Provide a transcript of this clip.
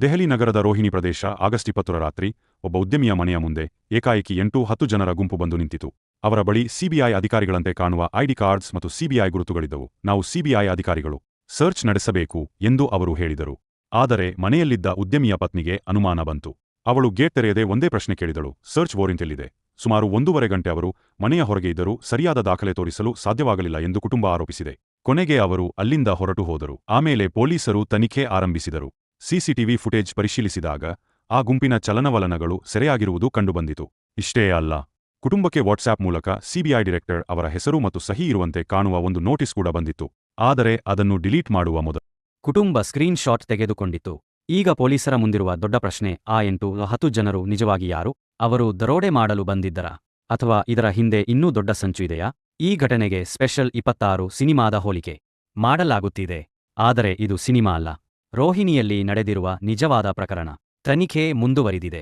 ದೆಹಲಿ ನಗರದ ರೋಹಿಣಿ ಪ್ರದೇಶ ಆಗಸ್ಟ್ 20ರ ರಾತ್ರಿ ಒಬ್ಬ ಉದ್ಯಮಿಯ ಮನೆಯ ಮುಂದೆ ಏಕಾಏಕಿ 8-10 ಜನರ ಗುಂಪು ಬಂದು ನಿಂತಿತು. ಅವರ ಬಳಿ ಸಿಬಿಐ ಅಧಿಕಾರಿಗಳಂತೆ ಕಾಣುವ ಐಡಿ ಕಾರ್ಡ್ಸ್ ಮತ್ತು ಸಿಬಿಐ ಗುರುತುಗಳಿದ್ದವು. ನಾವು ಸಿಬಿಐ ಅಧಿಕಾರಿಗಳು, ಸರ್ಚ್ ನಡೆಸಬೇಕು ಎಂದು ಅವರು ಹೇಳಿದರು. ಆದರೆ ಮನೆಯಲ್ಲಿದ್ದ ಉದ್ಯಮಿಯ ಪತ್ನಿಗೆ ಅನುಮಾನ ಬಂತು. ಅವಳು ಗೇಟ್ ತೆರೆಯದೆ ಒಂದೇ ಪ್ರಶ್ನೆ ಕೇಳಿದಳು, ಸರ್ಚ್ ವಾರೆಂಟ್ ಎಲ್ಲಿದೆ? ಸುಮಾರು 1.5 ಗಂಟೆ ಅವರು ಮನೆಯ ಹೊರಗೆ ಇದ್ದರೂ ಸರಿಯಾದ ದಾಖಲೆ ತೋರಿಸಲು ಸಾಧ್ಯವಾಗಲಿಲ್ಲ ಎಂದು ಕುಟುಂಬ ಆರೋಪಿಸಿದೆ. ಕೊನೆಗೆ ಅವರು ಅಲ್ಲಿಂದ ಹೊರಟು ಹೋದರು. ಆಮೇಲೆ ಪೊಲೀಸರು ತನಿಖೆ ಆರಂಭಿಸಿದರು. ಸಿಸಿಟಿವಿ ಫುಟೇಜ್ ಪರಿಶೀಲಿಸಿದಾಗ ಆ ಗುಂಪಿನ ಚಲನವಲನಗಳು ಸೆರೆಯಾಗಿರುವುದು ಕಂಡುಬಂದಿತು. ಇಷ್ಟೇ ಅಲ್ಲ, ಕುಟುಂಬಕ್ಕೆ ವಾಟ್ಸ್ಆಪ್ ಮೂಲಕ ಸಿಬಿಐ ಡೈರೆಕ್ಟರ್ ಅವರ ಹೆಸರು ಮತ್ತು ಸಹಿ ಇರುವಂತೆ ಕಾಣುವ ಒಂದು ನೋಟಿಸ್ ಕೂಡ ಬಂದಿತ್ತು. ಆದರೆ ಅದನ್ನು ಡಿಲೀಟ್ ಮಾಡುವ ಮೊದಲು ಕುಟುಂಬ ಸ್ಕ್ರೀನ್ ಶಾಟ್ ತೆಗೆದುಕೊಂಡಿತ್ತು. ಈಗ ಪೊಲೀಸರ ಮುಂದಿರುವ ದೊಡ್ಡ ಪ್ರಶ್ನೆ, ಆ 8-10 ಜನರು ನಿಜವಾಗಿ ಯಾರು? ಅವರು ದರೋಡೆ ಮಾಡಲು ಬಂದಿದ್ದರಾ? ಅಥವಾ ಇದರ ಹಿಂದೆ ಇನ್ನೂ ದೊಡ್ಡ ಸಂಚು ಇದೆಯಾ? ಈ ಘಟನೆಗೆ ಸ್ಪೆಷಲ್ 26 ಸಿನಿಮಾದ ಹೋಲಿಕೆ ಮಾಡಲಾಗುತ್ತಿದೆ. ಆದರೆ ಇದು ಸಿನಿಮಾ ಅಲ್ಲ, ರೋಹಿಣಿಯಲ್ಲಿ ನಡೆದಿರುವ ನಿಜವಾದ ಪ್ರಕರಣ. ತನಿಖೆ ಮುಂದುವರಿದಿದೆ.